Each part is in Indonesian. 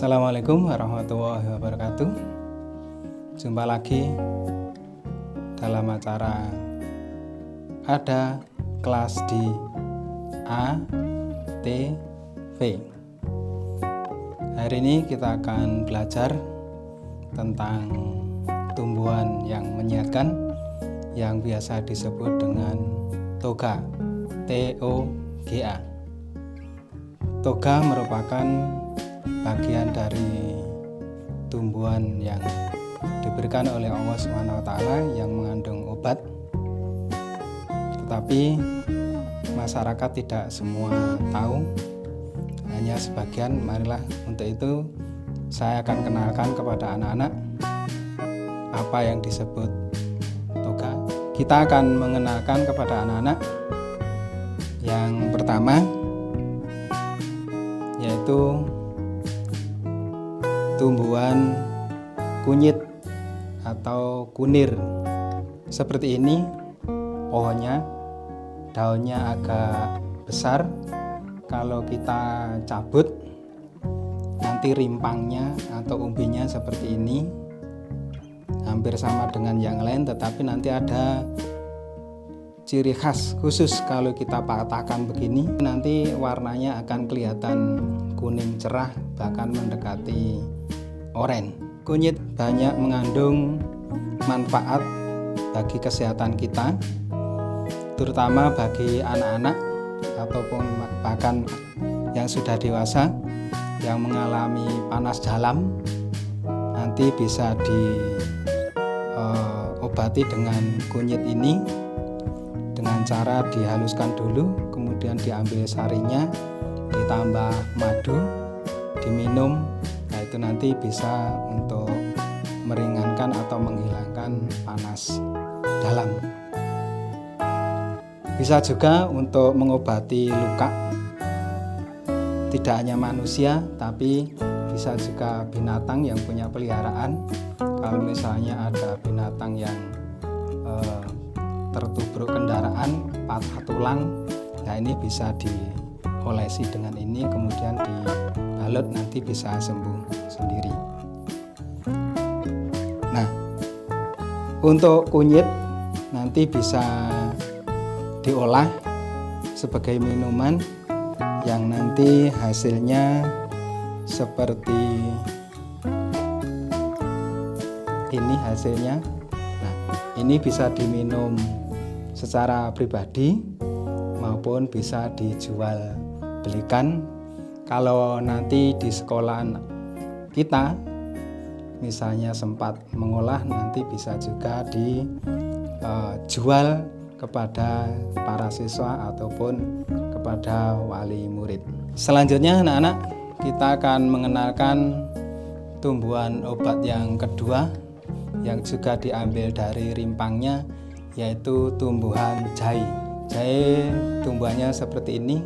Assalamualaikum warahmatullahi wabarakatuh. Jumpa lagi dalam acara Ada Kelas di ATV. Hari ini kita akan belajar tentang tumbuhan yang menyehatkan yang biasa disebut dengan toga, TOGA. Toga merupakan bagian dari tumbuhan yang diberikan oleh Allah SWT yang mengandung obat. Tetapi masyarakat tidak semua tahu, hanya sebagian. Marilah untuk itu saya akan kenalkan kepada anak-anak apa yang disebut toga. Kita akan mengenalkan kepada anak-anak yang pertama, yaitu tumbuhan kunyit atau kunir. Seperti ini pohonnya, daunnya agak besar. Kalau kita cabut, nanti rimpangnya atau umbinya seperti ini, hampir sama dengan yang lain, tetapi nanti ada ciri khas khusus. Kalau kita patahkan begini, nanti warnanya akan kelihatan kuning cerah, bahkan mendekati oranye. Kunyit banyak mengandung manfaat bagi kesehatan kita, terutama bagi anak-anak ataupun bahkan yang sudah dewasa yang mengalami panas dalam. Nanti bisa diobati dengan kunyit ini dengan cara dihaluskan dulu, kemudian diambil sarinya, ditambah madu, diminum. Nah, itu nanti bisa untuk meringankan atau menghilangkan panas dalam. Bisa juga untuk mengobati luka, tidak hanya manusia tapi bisa juga binatang yang punya peliharaan. Kalau misalnya ada binatang yang tertubruk kendaraan, patah tulang, nah ini bisa diolesi dengan ini, kemudian dibalut, nanti bisa sembuh sendiri. Nah, untuk kunyit nanti bisa diolah sebagai minuman yang nanti hasilnya seperti ini hasilnya. Nah, ini bisa diminum secara pribadi maupun bisa dijual belikan. Kalau nanti di sekolahan kita misalnya sempat mengolah, nanti bisa juga dijual kepada para siswa ataupun kepada wali murid. Selanjutnya anak-anak, kita akan mengenalkan tumbuhan obat yang kedua yang juga diambil dari rimpangnya, yaitu tumbuhan jahe. Jahe tumbuhannya seperti ini,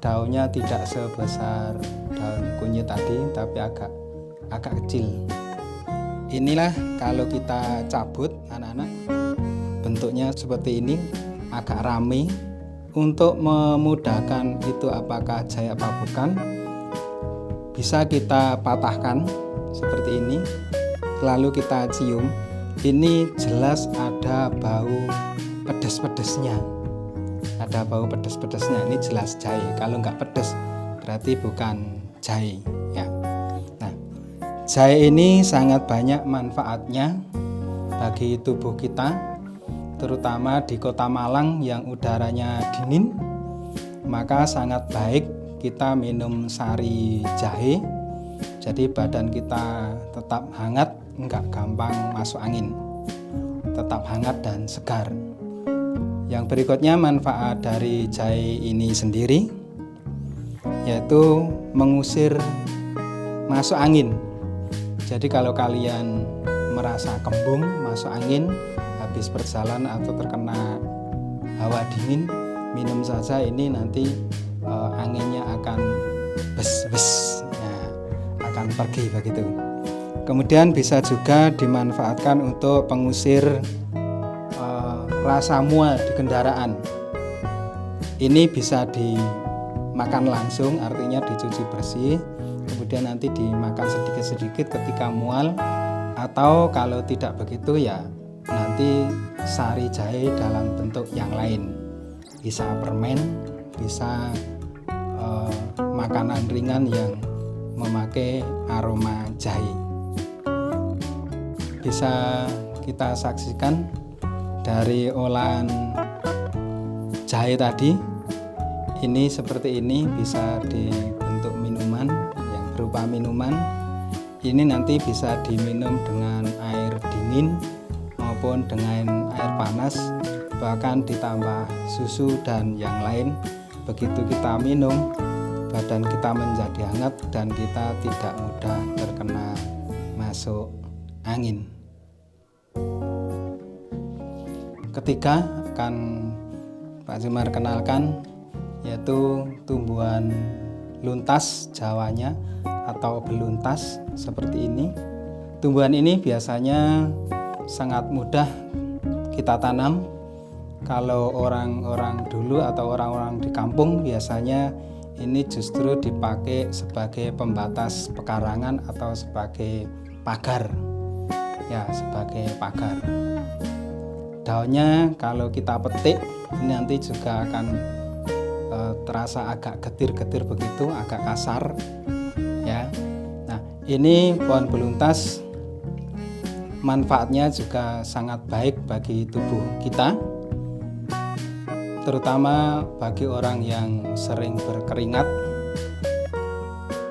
daunnya tidak sebesar daun kunyit tadi, tapi agak kecil. Inilah kalau kita cabut anak-anak, bentuknya seperti ini, agak rame. Untuk memudahkan itu apakah jahe apa bukan, bisa kita patahkan seperti ini, lalu kita cium. Ini jelas ada bau pedas-pedasnya, ada bau pedas-pedasnya. Ini jelas jahe. Kalau nggak pedas berarti bukan jahe ya. Nah, jahe ini sangat banyak manfaatnya bagi tubuh kita, terutama di Kota Malang yang udaranya dingin. Maka sangat baik kita minum sari jahe, jadi badan kita tetap hangat, nggak gampang masuk angin, tetap hangat dan segar. Yang berikutnya manfaat dari jahe ini sendiri, yaitu mengusir masuk angin. Jadi kalau kalian merasa kembung, masuk angin, habis berjalan atau terkena hawa dingin, minum saja ini, nanti anginnya akan bes-bes ya, akan pergi begitu. Kemudian bisa juga dimanfaatkan untuk pengusir rasa mual di kendaraan. Ini bisa dimakan langsung, artinya dicuci bersih, kemudian nanti dimakan sedikit-sedikit ketika mual, atau kalau tidak begitu ya nanti sari jahe dalam bentuk yang lain, bisa permen, bisa makanan ringan yang memakai aroma jahe. Bisa kita saksikan dari olahan jahe tadi, ini seperti ini, bisa dibentuk minuman yang berupa minuman. Ini nanti bisa diminum dengan air dingin maupun dengan air panas, bahkan ditambah susu dan yang lain. Begitu kita minum, badan kita menjadi hangat dan kita tidak mudah terkena masuk angin. Ketiga akan Pak Jumar kenalkan, yaitu tumbuhan luntas Jawanya atau beluntas seperti ini. Tumbuhan ini biasanya sangat mudah kita tanam. Kalau orang-orang dulu atau orang-orang di kampung biasanya ini justru dipakai sebagai pembatas pekarangan atau sebagai pagar. Ya, sebagai pagar. Daunnya kalau kita petik ini nanti juga akan terasa agak getir-getir begitu, agak kasar. Ya. Nah, ini pohon beluntas manfaatnya juga sangat baik bagi tubuh kita, terutama bagi orang yang sering berkeringat.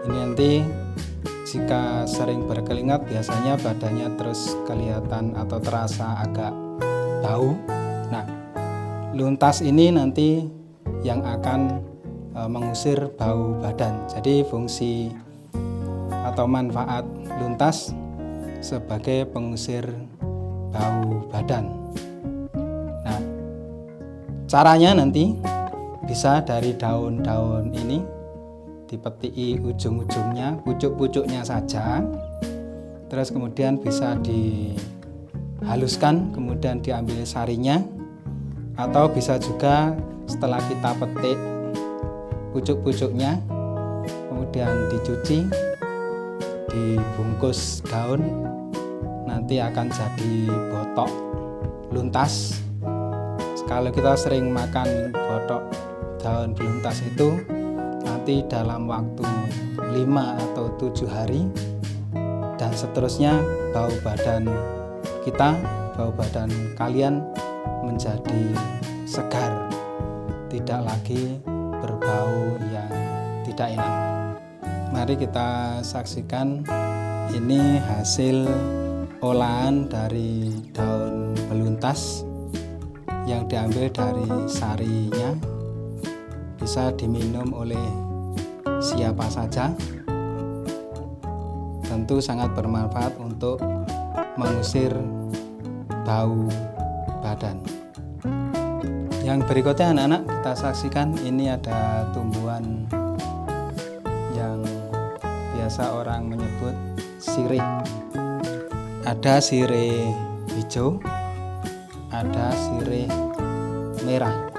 Ini nanti jika sering berkeringat biasanya badannya terus kelihatan atau terasa agak bau. Nah, luntas ini nanti yang akan mengusir bau badan. Jadi fungsi atau manfaat luntas sebagai pengusir bau badan. Nah, caranya nanti bisa dari daun-daun ini dipetiki ujung-ujungnya, pucuk-pucuknya saja. Terus kemudian bisa dihaluskan, kemudian diambil sarinya, atau bisa juga setelah kita petik pucuk-pucuknya kemudian dicuci, dibungkus daun, nanti akan jadi botok luntas. Kalau kita sering makan botok daun beluntas itu, nanti dalam waktu 5 atau 7 hari dan seterusnya bau badan kita, bau badan kalian menjadi segar, tidak lagi berbau yang tidak enak. Mari kita saksikan, ini hasil olahan dari daun beluntas yang diambil dari sarinya. Bisa diminum oleh siapa saja. Tentu sangat bermanfaat untuk mengusir bau badan. Yang berikutnya anak-anak kita saksikan, ini ada tumbuhan yang biasa orang menyebut sirih. Ada sirih hijau, ada sirih merah.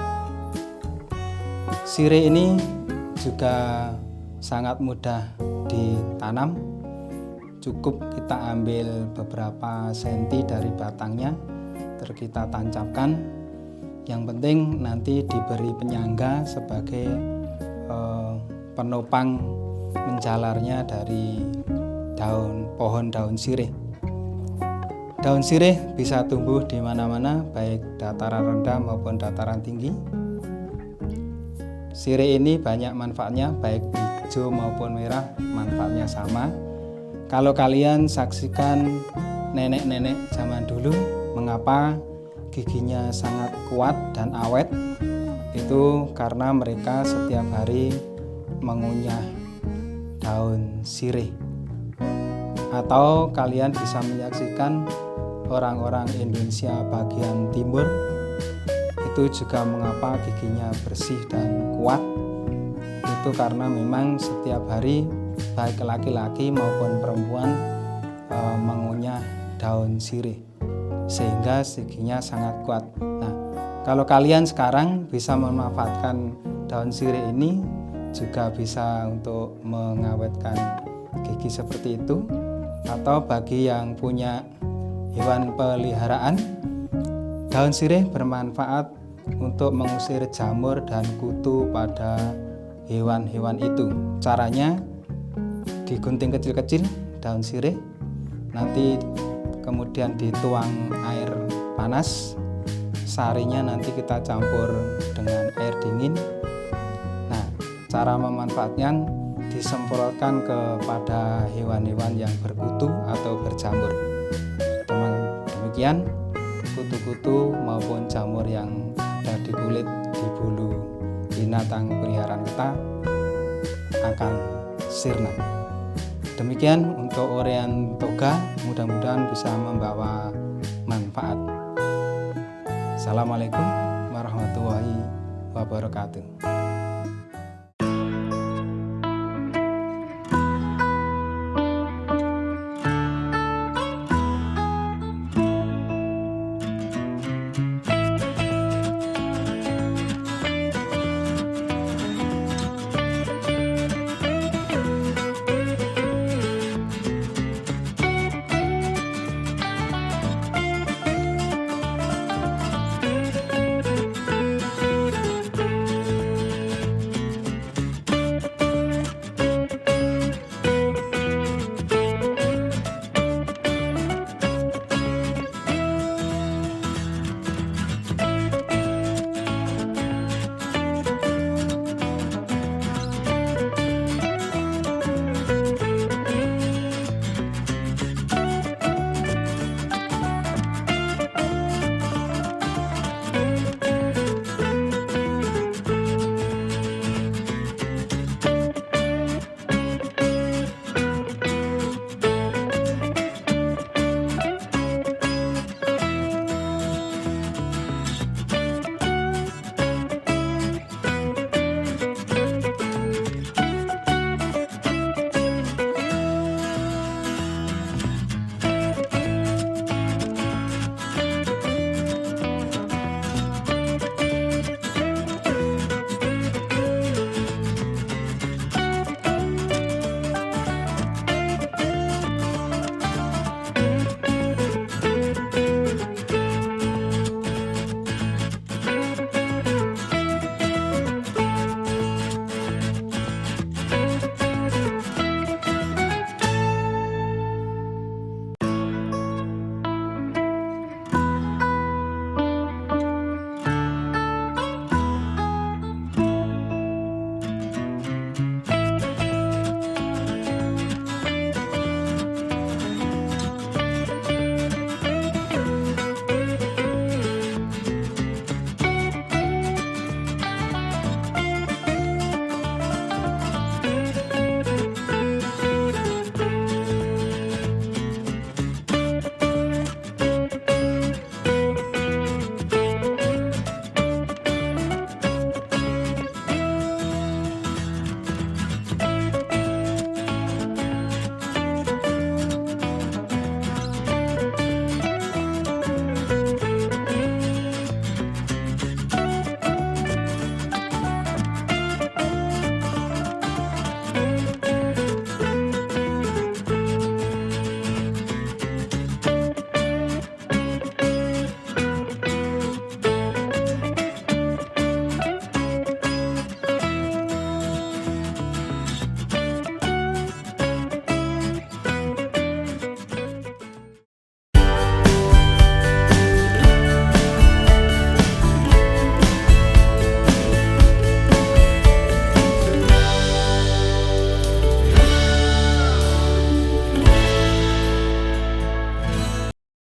Sirih ini juga sangat mudah ditanam. Cukup kita ambil beberapa senti dari batangnya, terus kita tancapkan. Yang penting nanti diberi penyangga sebagai penopang menjalarnya dari pohon daun sirih. Daun sirih bisa tumbuh di mana-mana, baik dataran rendah maupun dataran tinggi. Sirih ini banyak manfaatnya, baik hijau maupun merah, manfaatnya sama. Kalau kalian saksikan nenek-nenek zaman dulu, mengapa giginya sangat kuat dan awet, itu karena mereka setiap hari mengunyah daun sirih. Atau kalian bisa menyaksikan orang-orang Indonesia bagian timur, itu juga mengapa giginya bersih dan kuat, itu karena memang setiap hari baik laki-laki maupun perempuan mengunyah daun sirih, sehingga giginya sangat kuat. Nah, kalau kalian sekarang bisa memanfaatkan daun sirih ini, juga bisa untuk mengawetkan gigi seperti itu, atau bagi yang punya hewan peliharaan, daun sirih bermanfaat untuk mengusir jamur dan kutu pada hewan-hewan itu. Caranya digunting kecil-kecil daun sirih, nanti kemudian dituang air panas, sarinya nanti kita campur dengan air dingin. Nah, cara memanfaatkan disemprotkan kepada hewan-hewan yang berkutu atau berjamur. Demikian kutu-kutu maupun jamur yang ada di kulit, di bulu binatang peliharaan kita akan sirna. Demikian untuk Orean Toga, mudah-mudahan bisa membawa manfaat. Assalamualaikum warahmatullahi wabarakatuh.